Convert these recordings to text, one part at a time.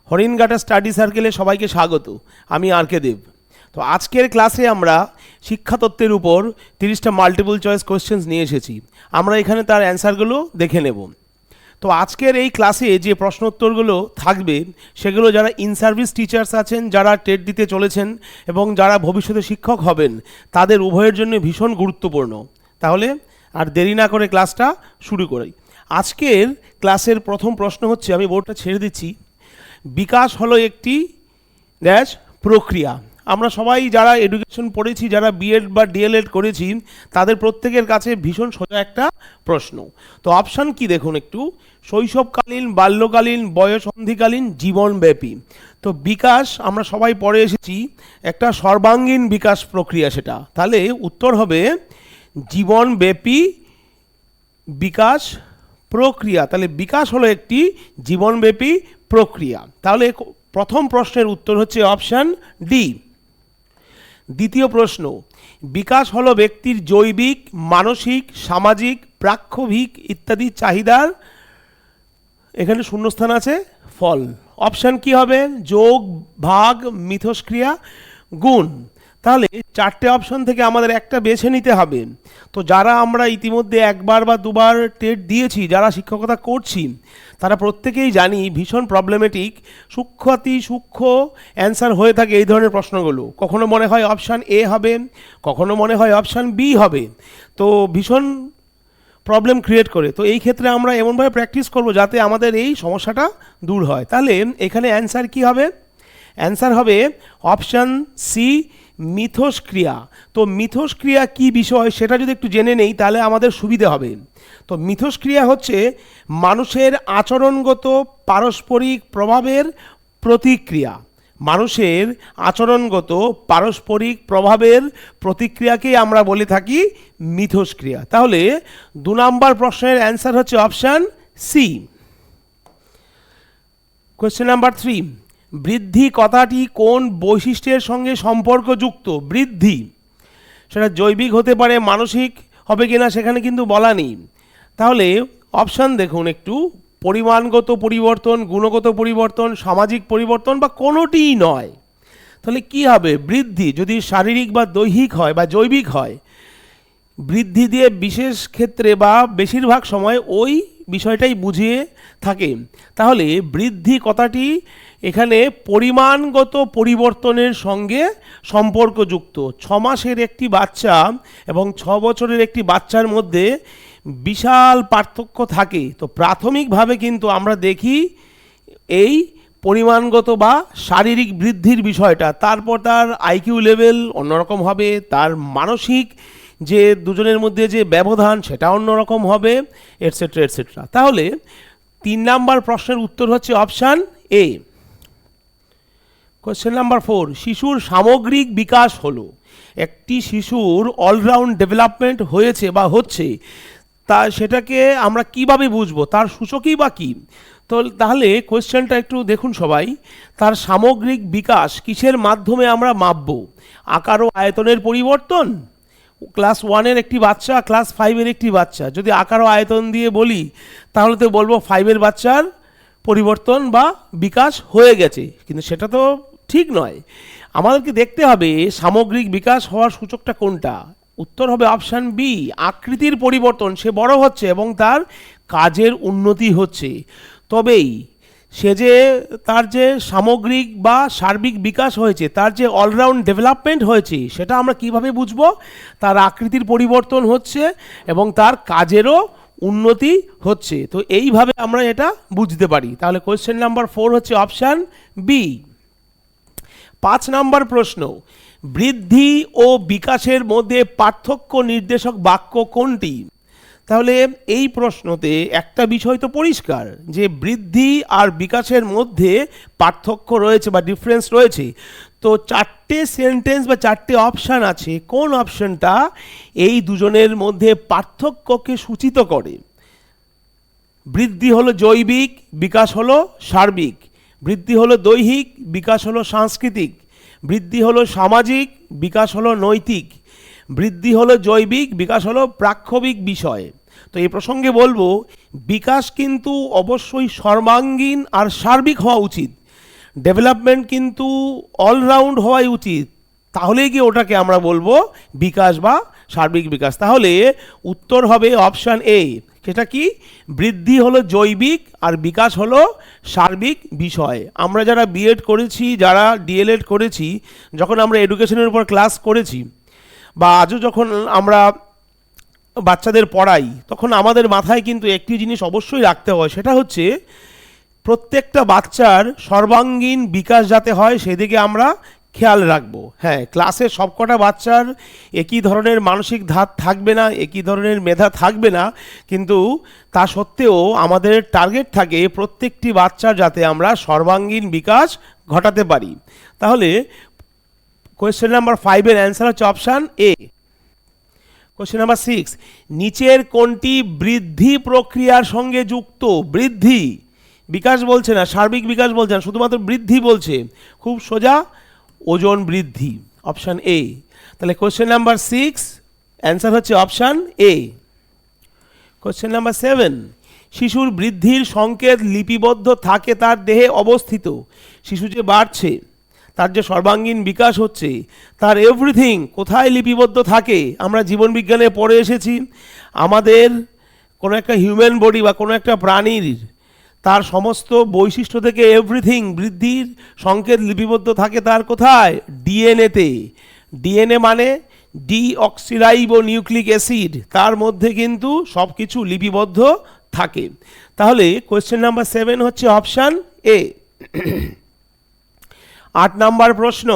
Haringhata study সার্কেলে সবাইকে স্বাগত। আমি আর কে দেব। তো আজকের ক্লাসে আমরা শিক্ষাতত্ত্বের উপর 30টা মাল্টিপল চয়েস কোয়েশ্চেন্স নিয়ে এসেছি। আমরা এখানে তার অ্যান্সারগুলো দেখে নেব। তো আজকের এই ক্লাসে যে প্রশ্নোত্তরগুলো থাকবে সেগুলো যারা ইন সার্ভিস টিচার্স আছেন, যারা টেট দিতে চলেছেন এবং যারা ভবিষ্যতে শিক্ষক হবেন, তাদের উভয়ের জন্য ভীষণ গুরুত্বপূর্ণ। তাহলে আর দেরি না করে ক্লাসটা শুরু করি। আজকের ক্লাসের প্রথম প্রশ্ন হচ্ছে, আমি বোর্ডটা ছেড়ে দিচ্ছি, বিকাশ হলো একটি ড্যাশ প্রক্রিয়া। আমরা সবাই যারা এডুকেশন পড়েছি, যারা বিএড বা ডিএলএড করেছি, তাদের প্রত্যেকের কাছে ভীষণ সোজা একটা প্রশ্ন। তো অপশান কি দেখুন একটু, শৈশবকালীন, বাল্যকালীন, বয়সন্ধিকালীন, জীবনব্যাপী। তো বিকাশ আমরা সবাই পড়ে এসেছি একটা সর্বাঙ্গীন বিকাশ প্রক্রিয়া, সেটা তাহলে উত্তর হবে জীবনব্যাপী বিকাশ প্রক্রিয়া। তাহলে বিকাশ হলো একটি জীবনব্যাপী প্রক্রিয়া। তাহলে প্রথম প্রশ্নের উত্তর হচ্ছে অপশান ডি। দ্বিতীয় প্রশ্ন, বিকাশ হলো ব্যক্তির জৈবিক, মানসিক, সামাজিক, প্রাক্ষবিক ইত্যাদি চাহিদার, এখানে শূন্যস্থান আছে, ফল। অপশান কি হবে? যোগ, ভাগ, মিথস্ক্রিয়া, গুণ। তাহলে চারটে অপশন থেকে আমাদের একটা বেছে নিতে হবে। তো যারা আমরা ইতিমধ্যে একবার বা দুবার টেট দিয়েছি, যারা শিক্ষকতা করছি, তারা প্রত্যেকেই জানি ভীষণ প্রবলেমেটিক, সূক্ষ্মাতি সূক্ষ্ম অ্যান্সার হয়ে থাকে এই ধরনের প্রশ্নগুলো। কখনো মনে হয় অপশান এ হবে, কখনো মনে হয় অপশান বি হবে। তো ভীষণ প্রবলেম ক্রিয়েট করে। তো এই ক্ষেত্রে আমরা এমনভাবে প্র্যাকটিস করব যাতে আমাদের এই সমস্যাটা দূর হয়। তাহলে এখানে অ্যান্সার কি হবে? অ্যান্সার হবে অপশান সি, মিথস্ক্রিয়া। তো মিথস্ক্রিয়া কি বিষয় সেটা যদি একটু জেনে নেই তাহলে আমাদের সুবিধে হবে। তো মিথস্ক্রিয়া হচ্ছে মানুষের আচরণগত পারস্পরিক প্রভাবের প্রতিক্রিয়া। মানুষের আচরণগত পারস্পরিক প্রভাবের প্রতিক্রিয়াকে আমরা বলে থাকি মিথস্ক্রিয়া। তাহলে 2 নম্বর প্রশ্নের অ্যান্সার হচ্ছে অপশান সি। কোয়েশ্চেন নাম্বার 3, বৃদ্ধি কথাটি কোন বৈশিষ্ট্যের সঙ্গে সম্পর্কযুক্ত? বৃদ্ধি সেটা জৈবিক হতে পারে, মানসিক হবে কিনা সেখানে কিন্তু বলা নেই। তাহলে অপশান দেখুন একটু, পরিমাণগত পরিবর্তন, গুণগত পরিবর্তন, সামাজিক পরিবর্তন বা কোনোটিই নয়। তাহলে কি হবে? বৃদ্ধি যদি শারীরিক বা দৈহিক হয় বা জৈবিক হয়, বৃদ্ধি দিয়ে বিশেষ ক্ষেত্রে বা বেশিরভাগ সময় ওই বিষয়টাই বুঝিয়ে থাকে। তাহলে বৃদ্ধি কথাটি এখানে পরিমাণগত পরিবর্তনের সঙ্গে সম্পর্কযুক্ত। 6 মাসের একটি বাচ্চা এবং 6 বছরের একটি বাচ্চার মধ্যে বিশাল পার্থক্য থাকে। তো প্রাথমিকভাবে কিন্তু আমরা দেখি এই পরিমাণগত বা শারীরিক বৃদ্ধির বিষয়টা, তারপর তার আইকিউ লেভেল অন্যরকম হবে, তার মানসিক যে দুজনের মধ্যে যে ব্যবধান সেটা অন্যরকম হবে, এটসেট্রা এটসেট্রা। তাহলে 3 নম্বর প্রশ্নের উত্তর হচ্ছে অপশান এ। কোয়েশ্চেন নাম্বার 4, শিশুর সামগ্রিক বিকাশ হলো, একটি শিশুর অলরাউন্ড ডেভেলপমেন্ট হয়েছে বা হচ্ছে, তা সেটাকে আমরা কিভাবে বুঝবো? তার সূচকই বা কী? তো তাহলে কোয়েশ্চেনটা একটু দেখুন সবাই, তার সামগ্রিক বিকাশ কিসের মাধ্যমে আমরা মাপবো? আকার ও আয়তনের পরিবর্তন? ক্লাস 1-এর একটি বাচ্চা, ক্লাস 5-এর একটি বাচ্চা, যদি আকার ও আয়তন দিয়ে বলি তাহলে তো বলবো 5-এর বাচ্চার পরিবর্তন বা বিকাশ হয়ে গেছে, কিন্তু সেটা তো ঠিক নয়। আমাদেরকে দেখতে হবে সামগ্রিক বিকাশ হওয়ার সূচকটা কোনটা। উত্তর হবে অপশান বি, আকৃতির পরিবর্তন, সে বড় হচ্ছে এবং তার কাজের উন্নতি হচ্ছে। তবেই সে যে তার যে সামগ্রিক বা সার্বিক বিকাশ হয়েছে, তার যে অলরাউন্ড ডেভেলপমেন্ট হয়েছে, সেটা আমরা কিভাবে বুঝবো? তার আকৃতির পরিবর্তন হচ্ছে এবং তার কাজেরও উন্নতি হচ্ছে। তো এইভাবে আমরা এটা বুঝতে পারি। তাহলে কোয়েশ্চেন নাম্বার 4 হচ্ছে অপশান বি। 5 নম্বর প্রশ্ন, বৃদ্ধি ও বিকাশের মধ্যে পার্থক্য নির্দেশক বাক্য কোনটি? তাহলে এই প্রশ্নতে একটা বিষয় তো পরিষ্কার যে বৃদ্ধি আর বিকাশের মধ্যে পার্থক্য রয়েছে বা ডিফারেন্স রয়েছে। তো 4টে সেন্টেন্স বা 4টে অপশান আছে, কোন অপশানটা এই দুজনের মধ্যে পার্থক্যকে সূচিত করে? বৃদ্ধি হলো জৈবিক, বিকাশ হলো সার্বিক। বৃদ্ধি হলো দৈহিক, বিকাশ হলো সাংস্কৃতিক। বৃদ্ধি হলো সামাজিক, বিকাশ হলো নৈতিক। বৃদ্ধি হলো জৈবিক, বিকাশ হলো প্রাক্ষবিক বিষয়। তো এই প্রসঙ্গে বলবো বিকাশ কিন্তু অবশ্যই সর্বাঙ্গীন আর সার্বিক হওয়া উচিত। ডেভেলপমেন্ট কিন্তু অলরাউন্ড হওয়াই উচিত, তাহলেই কি ওটাকে আমরা বলবো বিকাশ বা সার্বিক বিকাশ। তাহলে উত্তর হবে অপশান এ। সেটা কি? বৃদ্ধি হলো জৈবিক আর বিকাশ হলো সার্বিক বিষয়। আমরা যারা বিএড করেছি, যারা ডিএলএড করেছি, যখন আমরা এডুকেশনের উপর ক্লাস করেছি বা আজও যখন আমরা বাচ্চাদের পড়াই, তখন আমাদের মাথায় কিন্তু একটি জিনিস অবশ্যই রাখতে হয়, সেটা হচ্ছে প্রত্যেকটা বাচ্চার সর্বাঙ্গীন বিকাশ যাতে হয় সেদিকে আমরা খেয়াল রাখবো। হ্যাঁ, ক্লাসে সবকটা বাচ্চার একই ধরনের মানসিক ধাত থাকবে না, একই ধরনের মেধা থাকবে না, কিন্তু তা সত্ত্বেও আমাদের টার্গেট থাকে প্রত্যেকটি বাচ্চার যাতে আমরা সর্বাঙ্গীন বিকাশ ঘটাতে পারি। তাহলে কোয়েশ্চেন নাম্বার 5-এর অ্যান্সার হচ্ছে অপশান এ। কোয়েশ্চেন নাম্বার 6, নিচের কোনটি বৃদ্ধি প্রক্রিয়ার সঙ্গে যুক্ত? বৃদ্ধি, বিকাশ বলছে না, সার্বিক বিকাশ বলছে না, শুধুমাত্র বৃদ্ধি বলছে। খুব সোজা, ওজন বৃদ্ধি, অপশান এ। তাহলে কোয়েশ্চেন নাম্বার 6 অ্যান্সার হচ্ছে অপশান এ। কোয়েশ্চেন নাম্বার 7, শিশুর বৃদ্ধির সংকেত লিপিবদ্ধ থাকে তার দেহে অবস্থিত। শিশু যে বাড়ছে, তার যে সর্বাঙ্গীন বিকাশ হচ্ছে, তার এভরিথিং কোথায় লিপিবদ্ধ থাকে? আমরা জীবন বিজ্ঞানে পড়ে এসেছি, আমাদের কোনো একটা হিউম্যান বডি বা কোনো একটা প্রাণীর তার সমস্ত বৈশিষ্ট্য থেকে এভরিথিং বৃদ্ধির সংকেত লিপিবদ্ধ থাকে তার কোথায়? ডিএনএতে। ডিএনএ মানে ডিঅক্সিরাইবো নিউক্লিক অ্যাসিড, তার মধ্যে কিন্তু সব কিছু লিপিবদ্ধ থাকে। তাহলে কোয়েশ্চেন নাম্বার 7 হচ্ছে অপশান এ। 8 নাম্বার প্রশ্ন,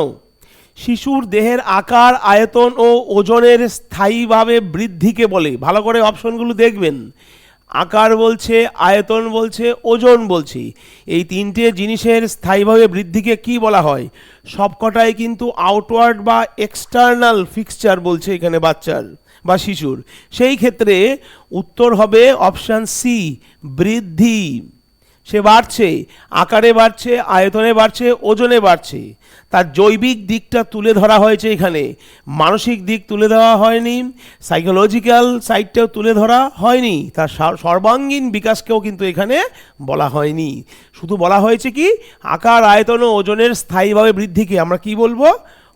শিশুর দেহের আকার, আয়তন ও ওজনের স্থায়ীভাবে বৃদ্ধিকে বলে। ভালো করে অপশনগুলো দেখবেন। আকার বলছে, আয়তন বলছে, ওজন বলছে। এই তিনটে জিনিসের স্থায়ীভাবে বৃদ্ধিকে কি বলা হয়? সবকটাই কিন্তু আউটওয়ার্ড বা এক্সটার্নাল ফিক্সচার বলছে এখানে বাচ্চার বা শিশুর। সেই ক্ষেত্রে উত্তর হবে অপশান সি, বৃদ্ধি। সে বাড়ছে, আকারে বাড়ছে, আয়তনে বাড়ছে, ওজনে বাড়ছে। তার জৈবিক দিকটা তুলে ধরা হয়েছে এখানে, মানসিক দিক তুলে দেওয়া হয়নি, সাইকোলজিক্যাল সাইডটাও তুলে ধরা হয়নি, তার সর্বাঙ্গীন বিকাশকেও কিন্তু এখানে বলা হয়নি। শুধু বলা হয়েছে কি আকার, আয়তন ও ওজনের স্থায়ীভাবে বৃদ্ধিকে আমরা কি বলবো?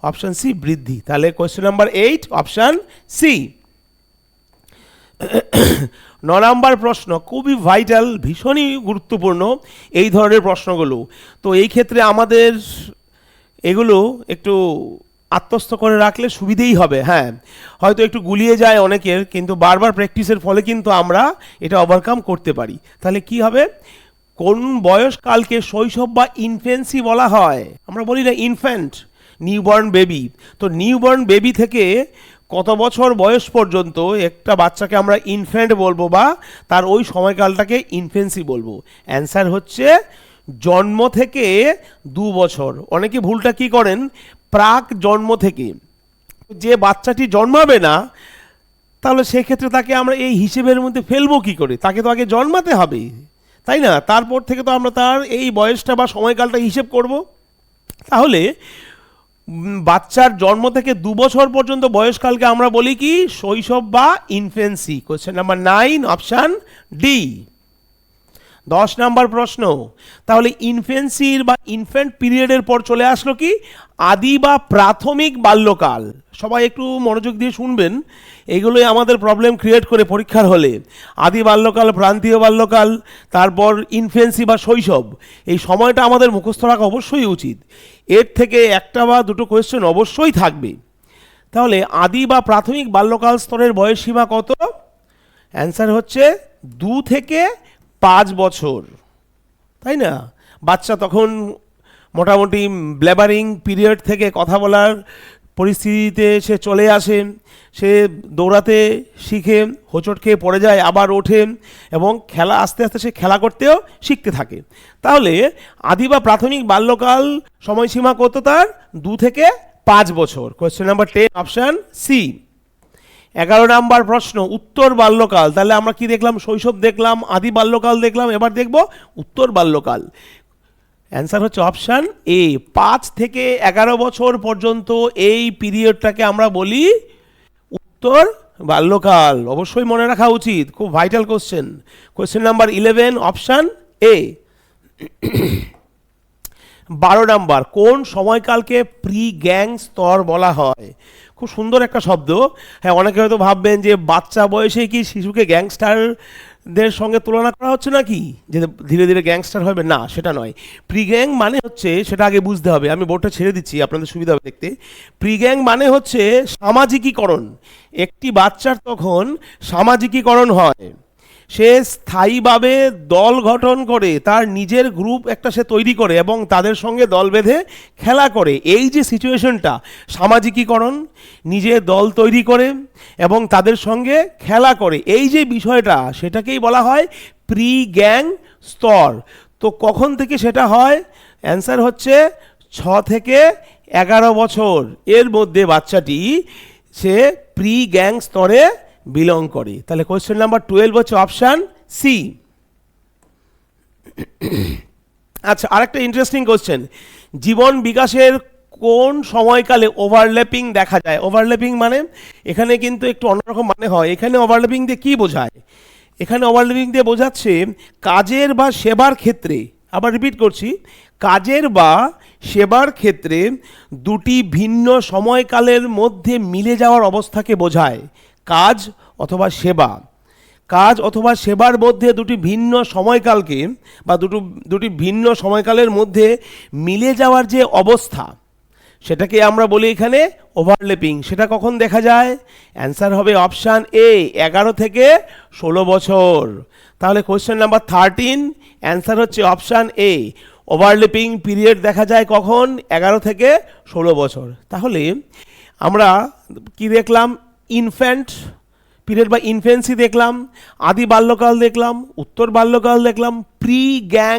অপশান সি, বৃদ্ধি। তাহলে question number 8 option C. 9 number প্রশ্ন খুবই ভাইটাল, ভীষণই গুরুত্বপূর্ণ এই ধরনের প্রশ্নগুলো। তো এই ক্ষেত্রে আমাদের এগুলো একটু আত্মস্থ করে রাখলে সুবিধেই হবে। হ্যাঁ, হয়তো একটু গুলিয়ে যায় অনেকের, কিন্তু বারবার প্র্যাকটিসের ফলে কিন্তু আমরা এটা ওভারকাম করতে পারি। তাহলে কি হবে? কোন বয়সকালকে শৈশব বা ইনফেন্সি বলা হয়? আমরা বলি না ইনফ্যান্ট, নিউবর্ন বেবি। তো নিউবর্ন বেবি থেকে কত বছর বয়স পর্যন্ত একটা বাচ্চাকে আমরা ইনফ্যান্ট বলবো বা তার ওই সময়কালটাকে ইনফেন্সি বলবো? অ্যান্সার হচ্ছে জন্ম থেকে 2 বছর। অনেকে ভুলটা কি করেন, প্রাক জন্ম থেকে। যে বাচ্চাটি জন্মাবে না, তাহলে সেক্ষেত্রে তাকে আমরা এই হিসেবের মধ্যে ফেলবো কি করে? তাকে তো আগে জন্মাতে হবে, তাই না? তারপর থেকে তো আমরা তার এই বয়সটা বা সময়কালটা হিসেব করব। তাহলে বাচ্চার জন্ম থেকে 2 বছর পর্যন্ত বয়সকালকে আমরা বলি কি? শৈশব বা infancy. Question number 9 option D. 10 number প্রশ্ন, তাহলে ইনফেন্সির বা ইনফ্যান্ট পিরিয়ডের পর চলে আসলো কি? আদি বা প্রাথমিক বাল্যকাল। সবাই একটু মনোযোগ দিয়ে শুনবেন, এগুলোই আমাদের প্রবলেম ক্রিয়েট করে পরীক্ষার হলে। আদি বাল্যকাল, প্রান্তীয় বাল্যকাল, তারপর ইনফেন্সি বা শৈশব। এই সময়টা আমাদের মুখস্থ রাখা অবশ্যই উচিত। এর থেকে একটা বা দুটো কোয়েশ্চেন অবশ্যই থাকবে। তাহলে আদি বা প্রাথমিক বাল্যকাল স্তরের বয়সসীমা কত? অ্যান্সার হচ্ছে 2 থেকে 5 বছর, তাই না? বাচ্চা তখন মোটামুটি ব্ল্যাবারিং পিরিয়ড থেকে কথা বলার পরিস্থিতিতে সে চলে আসে, সে দৌড়াতে শিখে, হোঁচট খেয়ে পড়ে যায়, আবার ওঠে এবং খেলা আস্তে আস্তে সে খেলা করতেও শিখতে থাকে। তাহলে আদি বা প্রাথমিক বাল্যকাল সময়সীমা কত তার? 2 থেকে 5 বছর। Question number 10 option C. 11 number প্রশ্ন, উত্তর বাল্যকাল। তাহলে আমরা কি দেখলাম? শৈশব দেখলাম, আদি বাল্যকাল দেখলাম, এবার দেখব উত্তর বাল্যকাল। অ্যান্সার হচ্ছে অপশান এ, 5 থেকে 11 বছর পর্যন্ত এই পিরিয়ডটাকে আমরা বলি উত্তর বাল্যকাল। অবশ্যই মনে রাখা উচিত, খুব vital question. Question number 11 option A. 12 number, কোন সময়কালকে প্রি গ্যাং স্তর বলা হয়? খুব সুন্দর একটা শব্দ। হ্যাঁ, অনেকে হয়তো ভাববেন যে বাচ্চা বয়সে কি শিশুকে গ্যাংস্টারদের সঙ্গে তুলনা করা হচ্ছে নাকি, যে ধীরে ধীরে গ্যাংস্টার হবে? না, সেটা নয়। প্রি গ্যাং মানে হচ্ছে, সেটা আগে বুঝতে হবে, আমি বোর্ডটা ছেড়ে দিচ্ছি আপনাদের সুবিধা হবে দেখতে। প্রি গ্যাং মানে হচ্ছে সামাজিকীকরণ। একটি বাচ্চার তখন সামাজিকীকরণ হয়, সে স্থায়ীভাবে দল গঠন করে, তার নিজের গ্রুপ একটা সে তৈরি করে এবং তাদের সঙ্গে দল বেঁধে খেলা করে। এই যে সিচুয়েশনটা, সামাজিকীকরণ, নিজের দল তৈরি করে এবং তাদের সঙ্গে খেলা করে, এই যে বিষয়টা, সেটাকেই বলা হয় প্রি গ্যাং স্তর। তো কখন থেকে সেটা হয়? অ্যান্সার হচ্ছে 6 থেকে 11 বছর এর মধ্যে বাচ্চাটি সে প্রি গ্যাং স্তরে বিলং করে। তাহলে কোয়েশ্চেন নাম্বার 12 হচ্ছে অপশান সি। আচ্ছা, আরেকটা ইন্টারেস্টিং কোয়েশ্চেন, জীবন বিকাশের কোন সময়কালে ওভারল্যাপিং দেখা যায়? ওভারল্যাপিং মানে এখানে কিন্তু একটু অন্যরকম মানে হয়। এখানে ওভারল্যাপিং দিয়ে কী বোঝায়? এখানে ওভারল্যাপিং দিয়ে বোঝাচ্ছে কাজের বা সেবার ক্ষেত্রে, আবার রিপিট করছি, কাজের বা সেবার ক্ষেত্রে দুটি ভিন্ন সময়কালের মধ্যে মিলে যাওয়ার অবস্থাকে বোঝায়। কাজ অথবা সেবা, কাজ অথবা সেবার মধ্যে দুটি ভিন্ন সময়কালকে বা দুটি ভিন্ন সময়কালের মধ্যে মিলে যাওয়ার যে অবস্থা, সেটাকে আমরা বলি এখানে ওভারল্যাপিং। সেটা কখন দেখা যায়? অ্যান্সার হবে অপশান এ, 11 থেকে 16 বছর। তাহলে কোয়েশ্চেন নাম্বার 13, অ্যান্সার হচ্ছে অপশান এ, ওভারল্যাপিং পিরিয়ড দেখা যায় কখন? 11 থেকে 16 বছর। তাহলে আমরা কি দেখলাম? ইনফ্যান্ট পিরিয়ড বা ইনফেন্সি দেখলাম, আদি বাল্যকাল দেখলাম, উত্তর বাল্যকাল দেখলাম, প্রি গ্যাং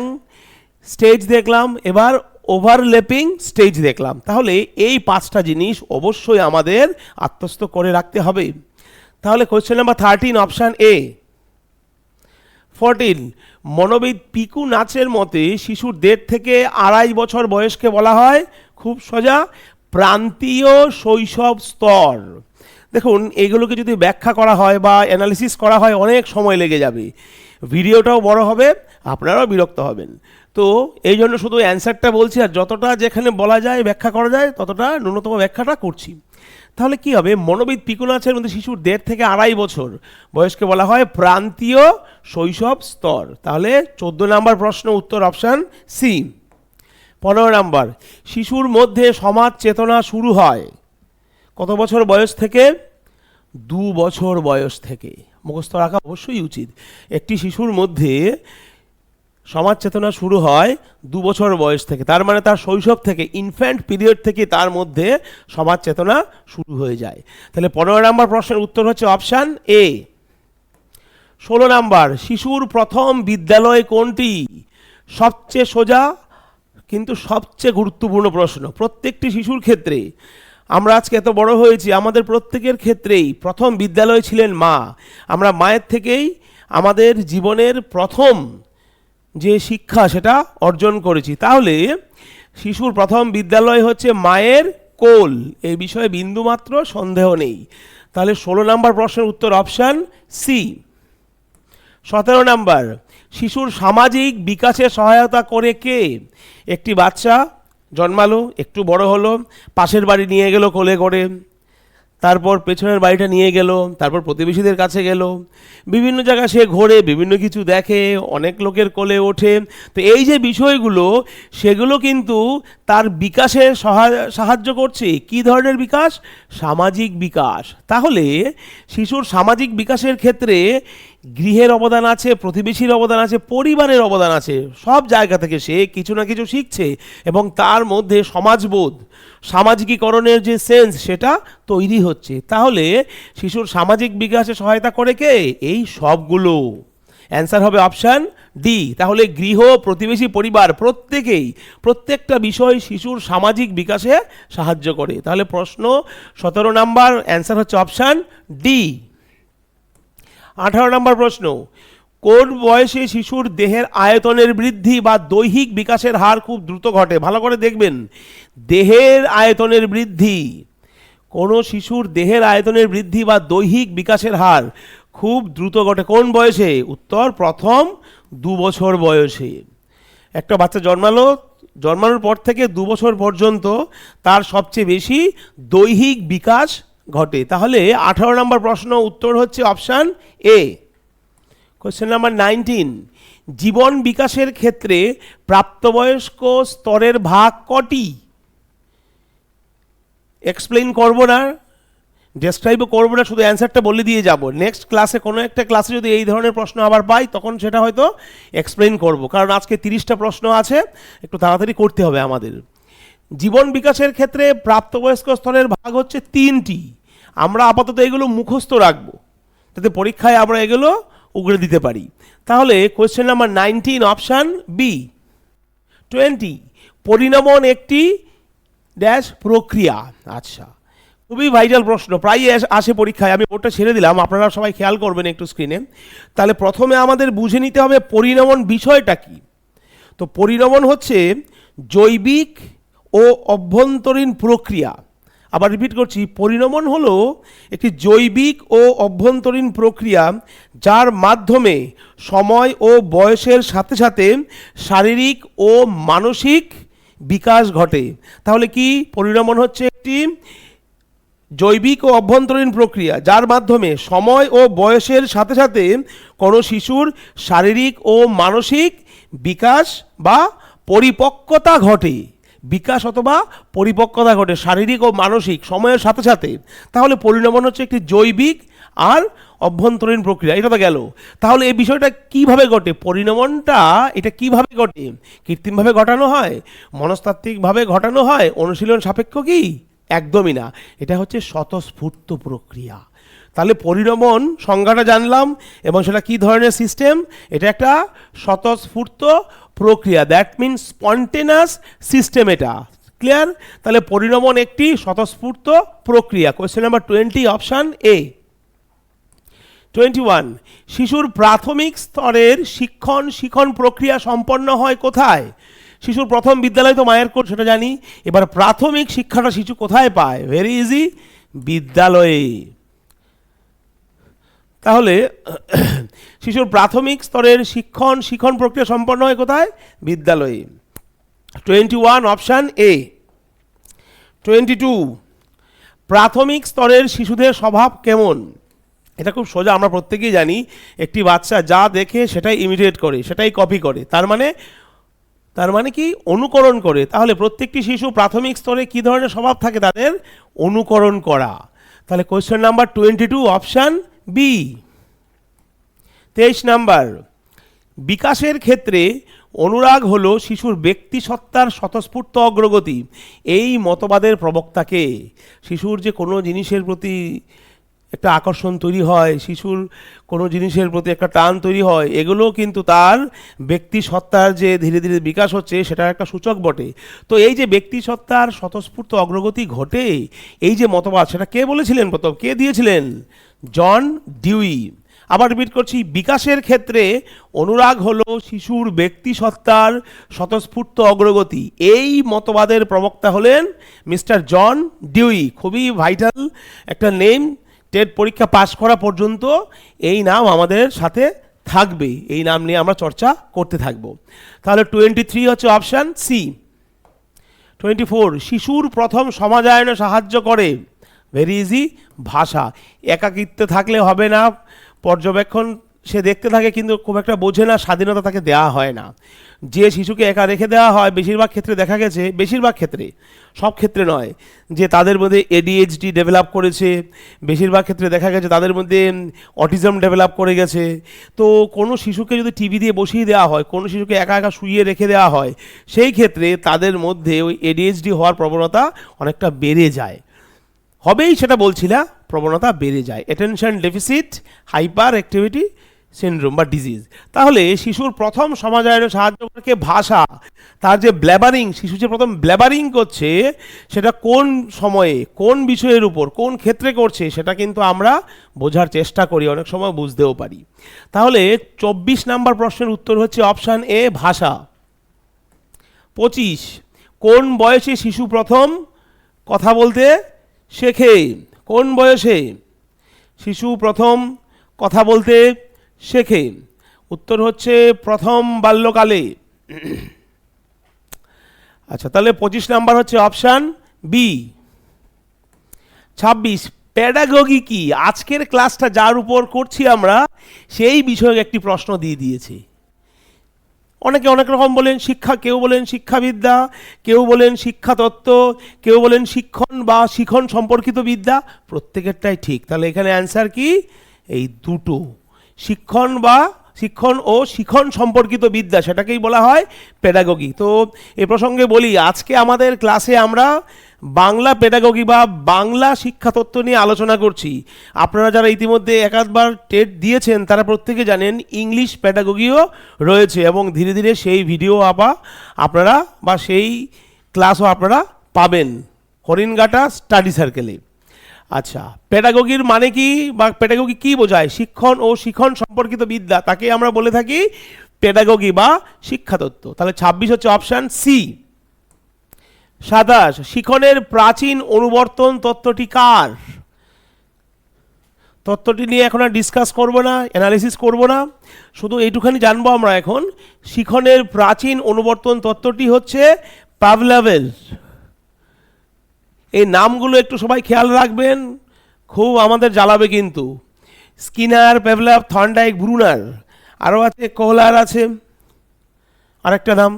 স্টেজ দেখলাম, এবার ওভারল্যাপিং স্টেজ দেখলাম। তাহলে এই 5টা জিনিস অবশ্যই আমাদের আত্মস্থ করে রাখতে হবে। তাহলে কোয়েশ্চেন নাম্বার 13 অপশান এ। 14, মনোবিদ পিকু নাচের মতে শিশুর 1.5 থেকে 2.5 বছর বয়সকে বলা হয়, খুব সোজা, প্রান্তীয় শৈশব স্তর। দেখুন, এইগুলোকে যদি ব্যাখ্যা করা হয় বা অ্যানালিসিস করা হয় অনেক সময় লেগে যাবে, ভিডিওটাও বড় হবে, আপনারাও বিরক্ত হবেন। তো এই জন্য শুধু অ্যান্সারটা বলছি, আর যতটা যেখানে বলা যায় ব্যাখ্যা করা যায় ততটা ন্যূনতম ব্যাখ্যাটা করছি। তাহলে কি হবে? মনোবিদ পিকু নাচের মধ্যে শিশুর 1.5 থেকে 2.5 বছর বয়সকে বলা হয় প্রান্তীয় শৈশব স্তর। তাহলে 14 নম্বর প্রশ্ন উত্তর অপশান সি। 15 নম্বর, শিশুর মধ্যে সমাজ চেতনা শুরু হয় কত বছর বয়স থেকে? 2 বছর বয়স থেকে। মুখস্থ রাখা অবশ্যই উচিত। একটি শিশুর মধ্যে সমাজ চেতনা শুরু হয় 2 বছর বয়স থেকে, তার মানে তার শৈশব থেকে, ইনফ্যান্ট পিরিয়ড থেকে তার মধ্যে সমাজ চেতনা শুরু হয়ে যায়। তাহলে 15 নম্বর প্রশ্নের উত্তর হচ্ছে অপশান এ। 16 নম্বর, শিশুর প্রথম বিদ্যালয় কোনটি? সবচেয়ে সোজা কিন্তু সবচেয়ে গুরুত্বপূর্ণ প্রশ্ন প্রত্যেকটি শিশুর ক্ষেত্রে। আমরা আজকে এত বড় হয়েছি, আমাদের প্রত্যেকের ক্ষেত্রেই প্রথম বিদ্যালয় ছিলেন মা। আমরা মায়ের থেকেই আমাদের জীবনের প্রথম যে শিক্ষা সেটা অর্জন করেছি। তাহলে শিশুর প্রথম বিদ্যালয় হচ্ছে মায়ের কোল, এই বিষয়ে বিন্দুমাত্র সন্দেহ নেই। তাহলে 16 নম্বর প্রশ্নের উত্তর অপশান সি। 17 নম্বর, শিশুর সামাজিক বিকাশে সহায়তা করে কে? একটি বাচ্চা জন্মালো, একটু বড় হলো, পাশের বাড়ি নিয়ে গেল কোলে করে, তারপর পেছনের বাড়িটা নিয়ে গেল, তারপর প্রতিবেশীদের কাছে গেল, বিভিন্ন জায়গায় সে ঘোরে, বিভিন্ন কিছু দেখে, অনেক লোকের কোলে ওঠে। তো এই যে বিষয়গুলো, সেগুলো কিন্তু তার বিকাশে সাহায্য করছে। কি ধরনের বিকাশ? সামাজিক বিকাশ। তাহলে শিশুর সামাজিক বিকাশের ক্ষেত্রে গৃহের অবদান আছে, প্রতিবেশীর অবদান আছে, পরিবারের অবদান আছে। সব জায়গা থেকে সে কিছু না কিছু শিখছে এবং তার মধ্যে সমাজবোধ, সামাজিকীকরণের যে সেন্স সেটা তৈরি হচ্ছে। তাহলে শিশুর সামাজিক বিকাশে সহায়তা করে কে? এই সবগুলো। অ্যান্সার হবে অপশান ডি। তাহলে গৃহ, প্রতিবেশী, পরিবার প্রত্যেকটা বিষয় শিশুর সামাজিক বিকাশে সাহায্য করে। তাহলে প্রশ্ন 17 নম্বর, অ্যান্সার হচ্ছে অপশান ডি। 18 নম্বর প্রশ্ন, কোন বয়সে শিশুর দেহের আয়তনের বৃদ্ধি বা দৈহিক বিকাশের হার খুব দ্রুত ঘটে? ভালো করে দেখবেন, দেহের আয়তনের বৃদ্ধি, কোনো শিশুর দেহের আয়তনের বৃদ্ধি বা দৈহিক বিকাশের হার খুব দ্রুত ঘটে কোন বয়সে? উত্তর প্রথম 2 বছর বয়সে। একটা বাচ্চা জন্মালো, জন্মানোর পর থেকে 2 বছর পর্যন্ত তার সবচেয়ে বেশি দৈহিক বিকাশ ঘটে। তাহলে 18 নম্বর প্রশ্ন উত্তর হচ্ছে অপশান এ। কোয়েশ্চেন নাম্বার 19, জীবন বিকাশের ক্ষেত্রে প্রাপ্তবয়স্ক স্তরের ভাগ কটি? এক্সপ্লেইন করব না, ডেসক্রাইবও করবো না, শুধু অ্যান্সারটা বলে দিয়ে যাব। নেক্সট ক্লাসে কোনো একটা ক্লাসে যদি এই ধরনের প্রশ্ন আবার পাই তখন সেটা হয়তো এক্সপ্লেইন করব, কারণ আজকে 30টা প্রশ্ন আছে, একটু তাড়াতাড়ি করতে হবে আমাদের। জীবন বিকাশের ক্ষেত্রে প্রাপ্তবয়স্ক স্তরের ভাগ হচ্ছে 3টি। আমরা আপাতত এগুলো মুখস্থ রাখবো, যাতে পরীক্ষায় আমরা এগুলো উগড়ে দিতে পারি। তাহলে কোয়েশ্চেন নাম্বার 19 অপশান বি। 20, পরিণমন একটি ড্যাশ প্রক্রিয়া। আচ্ছা, খুবই ভাইটাল প্রশ্ন, প্রায় আসে পরীক্ষায়। আমি ওটা ছেড়ে দিলাম, আপনারা সবাই খেয়াল করবেন একটু স্ক্রিনে। তাহলে প্রথমে আমাদের বুঝে নিতে হবে পরিণমন বিষয়টা কি। তো পরিণমন হচ্ছে জৈবিক ও অভ্যন্তরীণ প্রক্রিয়া। আবার রিপিট করছি, পরিণমন হলো একটি জৈবিক ও অভ্যন্তরীণ প্রক্রিয়া যার মাধ্যমে সময় ও বয়সের সাথে সাথে শারীরিক ও মানসিক বিকাশ ঘটে। তাহলে কি পরিণমন হচ্ছে একটি জৈবিক ও অভ্যন্তরীণ প্রক্রিয়া যার মাধ্যমে সময় ও বয়সের সাথে সাথে কোনো শিশুর শারীরিক ও মানসিক বিকাশ বা পরিপক্কতা ঘটে। বিকাশ অথবা পরিপক্কতা ঘটে শারীরিক ও মানসিক সময়ের সাথে সাথে। তাহলে পরিণমন হচ্ছে একটি জৈবিক আর অভ্যন্তরীণ প্রক্রিয়া। এটা তো গেল। তাহলে এই বিষয়টা কিভাবে ঘটে, পরিণমনটা এটা কিভাবে ঘটে? কৃত্রিমভাবে ঘটানো হয়, মনস্তাত্ত্বিকভাবে ঘটানো হয়, অনুশীলন সাপেক্ষ কি? একদমই না, এটা হচ্ছে স্বতঃস্ফূর্ত প্রক্রিয়া। তাহলে পরিণমন সংজ্ঞাটা জানলাম এবং সেটা কি ধরনের সিস্টেম, এটা একটা স্বতঃস্ফূর্ত প্রক্রিয়া, দ্যাট মিনস স্পন্টেনাস সিস্টেম। এটা ক্লিয়ার? তাহলে পরিণমন একটি স্বতঃস্ফূর্ত প্রক্রিয়া। Question number 20 option A. 21, শিশুর প্রাথমিক স্তরের শিক্ষণ প্রক্রিয়া সম্পন্ন হয় কোথায়? শিশুর প্রথম বিদ্যালয় তো মায়ের কোল, সেটা জানি। এবার প্রাথমিক শিক্ষাটা শিশু কোথায় পায়? ভেরি ইজি, বিদ্যালয়ে। তাহলে শিশুর প্রাথমিক স্তরের শিক্ষণ প্রক্রিয়া সম্পন্ন হয় কোথায়? বিদ্যালয়ে। 21 অপশান এ। 22, প্রাথমিক স্তরের শিশুদের স্বভাব কেমন? এটা খুব সোজা, আমরা প্রত্যেকেই জানি। একটি বাচ্চা যা দেখে সেটাই ইমিডিয়েট করে, সেটাই কপি করে, তার মানে কি? অনুকরণ করে। তাহলে প্রত্যেকটি শিশু প্রাথমিক স্তরে কি ধরনের স্বভাব থাকে? তাদের অনুকরণ করা। তাহলে question number 22 option B. 23 number, বিকাশের ক্ষেত্রে অনুরাগ হলো শিশুর ব্যক্তিসত্তার স্বতঃস্ফূর্ত অগ্রগতি। এই মতবাদের প্রবক্তাকে। শিশুর যে কোনো জিনিসের প্রতি একটা আকর্ষণ তৈরি হয়, শিশুর কোনো জিনিসের প্রতি একটা টান তৈরি হয়, এগুলো কিন্তু তার ব্যক্তিসত্তার যে ধীরে ধীরে বিকাশ হচ্ছে সেটার একটা সূচক বটে। তো এই যে ব্যক্তিসত্তার স্বতঃস্ফূর্ত অগ্রগতি ঘটে, এই যে মতবাদ, সেটা কে বলেছিলেন প্রথম? কে দিয়েছিলেন? John Dewey. আবার রিপিট করছি, বিকাশের ক্ষেত্রে অনুরাগ হলো শিশুর ব্যক্তিসত্তার স্বতঃস্ফূর্ত অগ্রগতি। এই মতবাদের প্রবক্তা হলেন মিস্টার জন ডিউই। খুবই ভাইটাল একটা নেম, টেট পরীক্ষা পাস করা পর্যন্ত এই নাম আমাদের সাথে থাকবে, এই নাম নিয়ে আমরা চর্চা করতে থাকব। তাহলে 23 হচ্ছে অপশান সি। 24, শিশুর প্রথম সমাজায়নে সাহায্য করে। ভেরি ইজি, ভাষা। একাকিত্বে থাকলে হবে না, পর্যবেক্ষণ সে দেখতে থাকে কিন্তু খুব একটা বোঝে না, স্বাধীনতা তাকে দেওয়া হয় না। যে শিশুকে একা রেখে দেওয়া হয়, বেশিরভাগ ক্ষেত্রে দেখা গেছে, বেশিরভাগ ক্ষেত্রে, সব ক্ষেত্রে নয়, যে তাদের মধ্যে এডিএইচডি ডেভেলপ করেছে, বেশিরভাগ ক্ষেত্রে দেখা গেছে তাদের মধ্যে অটিজম ডেভেলপ করে গেছে। তো কোনো শিশুকে যদি টিভি দিয়ে বসিয়ে দেওয়া হয়, কোনো শিশুকে একা একা শুইয়ে রেখে দেওয়া হয়, সেই ক্ষেত্রে তাদের মধ্যে ওই এডিএইচডি হওয়ার প্রবণতা অনেকটা বেড়ে যায়। হবেই, সেটা বলছি না, প্রবণতা বেড়ে যায়। Attention deficit hyper activity syndrome বা ডিজিজ। তাহলে শিশুর প্রথম সমাজায়নে সাহায্য করে ভাষা। তার যে ব্ল্যাবারিং, শিশু যে প্রথম ব্ল্যাবারিং করছে, সেটা কোন সময়ে, কোন বিষয়ের উপর, কোন ক্ষেত্রে করছে, সেটা কিন্তু আমরা বোঝার চেষ্টা করি, অনেক সময় বুঝতেও পারি। তাহলে 24 নাম্বার প্রশ্নের উত্তর হচ্ছে অপশান এ, ভাষা। 25, কোন বয়সে শিশু প্রথম কথা বলতে শেখে? কোন বয়সে শিশু প্রথম কথা বলতে শেখে? উত্তর হচ্ছে প্রথম বাল্যকালে। আচ্ছা, তাহলে 25 নাম্বার হচ্ছে অপশান বি। 26 প্যাডাগগি কি? আজকের ক্লাসটা যার উপর করছি আমরা সেই বিষয়ে একটি প্রশ্ন দিয়ে দিয়েছে। অনেকে অনেক রকম বলেন শিক্ষা, কেউ বলেন শিক্ষাবিদ্যা, কেউ বলেন শিক্ষাতত্ত্ব, কেউ বলেন শিক্ষণ বা শিখন সম্পর্কিত বিদ্যা। প্রত্যেকেরটাই ঠিক। তাহলে এখানে অ্যান্সার কি? এই দুটো, শিক্ষণ বা শিক্ষণ ও শিখন সম্পর্কিত বিদ্যা, সেটাকেই বলা হয় পেডাগগি। তো এ প্রসঙ্গে বলি, আজকে আমাদের ক্লাসে আমরা বাংলা পেডাগগি বা বাংলা শিক্ষাতত্ত্ব নিয়ে আলোচনা করছি। আপনারা যারা ইতিমধ্যে একাধবার টেট দিয়েছেন তারা প্রত্যেকে জানেন ইংলিশ পেডাগগিও রয়েছে, এবং ধীরে ধীরে সেই ভিডিও আপনারা বা সেই ক্লাসও আপনারা পাবেন হরিণঘাটা স্টাডি সার্কেলে। আচ্ছা, পেডাগগির মানে কি বা পেডাগগি কি বোঝায়? শিক্ষণ ও শিখন সম্পর্কিত বিদ্যা, তাকে আমরা বলে থাকি পেডাগগি বা শিক্ষাতত্ত্ব। তাহলে 26 হচ্ছে অপশান সি। 27 শিখনের প্রাচীন অনুবর্তন তত্ত্বটি কার? তত্ত্বটি নিয়ে এখন আর ডিসকাস করবো না, অ্যানালিসিস করব না, শুধু এইটুখানি জানবো আমরা এখন, শিখনের প্রাচীন অনুবর্তন তত্ত্বটি হচ্ছে পাভলভের। এই নামগুলো একটু সবাই খেয়াল রাখবেন, খুব আমাদের জ্বালাবে কিন্তু। স্কিনার, পাভলভ, থর্নডাইক, ব্রুনার, আরও আছে কোহলার, আছে আরেকটা নাম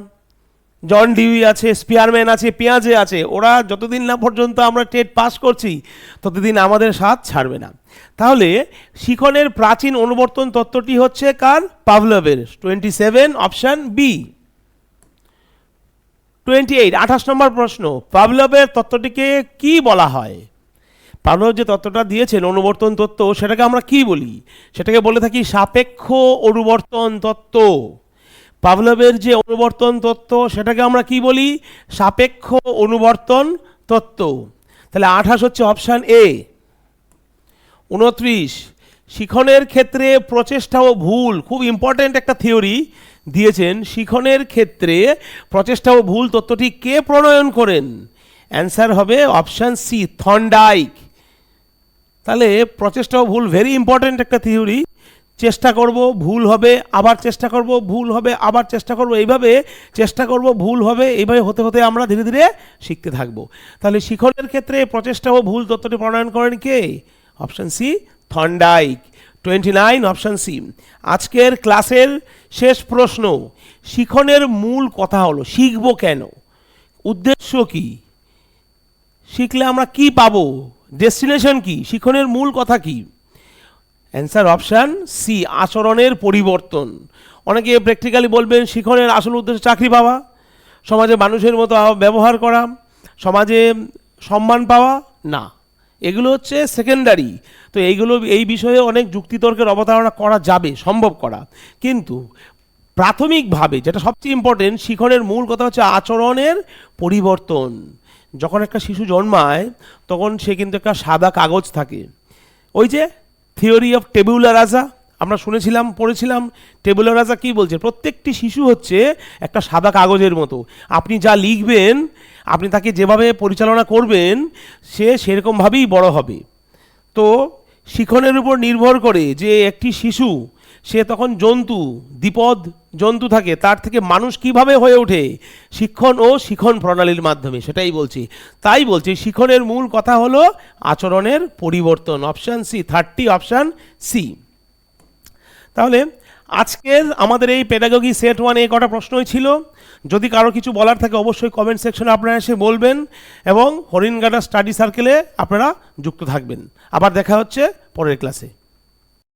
জন ডিউই আছে, স্পিয়ারম্যান আছে, পেঁয়াজে আছে। ওরা যতদিন না পর্যন্ত আমরা টেট পাস করছি ততদিন আমাদের সাথ ছাড়বে না। তাহলে শিখনের প্রাচীন অনুবর্তন তত্ত্বটি হচ্ছে কার? পাভলভের। 27 অপশান বি। 28 28 নম্বর প্রশ্ন, পাভলভের তত্ত্বটিকে কি বলা হয়? পাভলভ যে তত্ত্বটা দিয়েছেন অনুবর্তন তত্ত্ব, সেটাকে আমরা কি বলি? সেটাকে বলে থাকি সাপেক্ষ অনুবর্তন তত্ত্ব। পাভলভের যে অনুবর্তন তত্ত্ব সেটাকে আমরা কি বলি? সাপেক্ষ অনুবর্তন তত্ত্ব। তাহলে 28 হচ্ছে অপশান এ। 29 শিখনের ক্ষেত্রে প্রচেষ্টা ও ভুল, খুব ইম্পর্টেন্ট একটা থিওরি দিয়েছেন। শিখনের ক্ষেত্রে প্রচেষ্টা ও ভুল তত্ত্বটি কে প্রণয়ন করেন? অ্যান্সার হবে অপশান সি, থর্নডাইক। তাহলে প্রচেষ্টা ও ভুল ভেরি ইম্পর্টেন্ট একটা থিওরি। চেষ্টা করব, ভুল হবে, আবার চেষ্টা করব, ভুল হবে, আবার চেষ্টা করব, এইভাবে চেষ্টা করব, ভুল হবে, এইভাবে হতে হতে আমরা ধীরে ধীরে শিখতে থাকব। তাহলে শিখনের ক্ষেত্রে প্রচেষ্টা ও ভুল তত্ত্বটি প্রণয়ন করেন কে? Option C, Thorndike. 29 option C. আজকের ক্লাসের শেষ প্রশ্ন, শিখনের মূল কথা হলো শিখব কেন, উদ্দেশ্য কি, শিখলে আমরা কি পাবো, ডেস্টিনেশন কি, শিখনের মূল কথা কি? অ্যান্সার অপশান সি, আচরণের পরিবর্তন। অনেকে প্র্যাকটিক্যালি বলবেন শিখনের আসল উদ্দেশ্য চাকরি পাওয়া, সমাজে মানুষের মতো ব্যবহার করা, সমাজে সম্মান পাওয়া। না, এগুলো হচ্ছে সেকেন্ডারি। তো এই বিষয়ে অনেক যুক্তিতর্কের অবতারণা করা যাবে, সম্ভব করা, কিন্তু প্রাথমিকভাবে যেটা সবচেয়ে ইম্পর্টেন্ট, শিখনের মূল কথা হচ্ছে আচরণের পরিবর্তন। যখন একটা শিশু জন্মায় তখন সে কিন্তু একটা সাদা কাগজ থাকে। ওই যে থিওরি অফ টেবুলা রাজা আমরা শুনেছিলাম, পড়েছিলাম। টেবুলা রাজা কি বলছে? প্রত্যেকটি শিশু হচ্ছে একটা সাদা কাগজের মতো। আপনি যা লিখবেন, আপনি তাকে যেভাবে পরিচালনা করবেন, সে সেরকমভাবেই বড় হবে। তো শিখনের উপর নির্ভর করে যে একটি শিশু, সে তখন জন্তু, দ্বিপদ জন্তু থাকে, তার থেকে মানুষ কিভাবে হয়ে ওঠে? শিক্ষণ ও শিখন প্রণালীর মাধ্যমে, সেটাই বলছি। তাই বলছি শিখনের মূল কথা হলো আচরণের পরিবর্তন। Option C, 30 option C. তাহলে আজকের আমাদের এই পেডাগগি সেট 1 এই কটা প্রশ্নই ছিল। যদি কারো কিছু বলার থাকে অবশ্যই কমেন্ট সেকশনে আপনারা এসে বলবেন, এবং হরিণঘাটা স্টাডি সার্কেলে আপনারা যুক্ত থাকবেন। আবার দেখা হচ্ছে পরের ক্লাসে।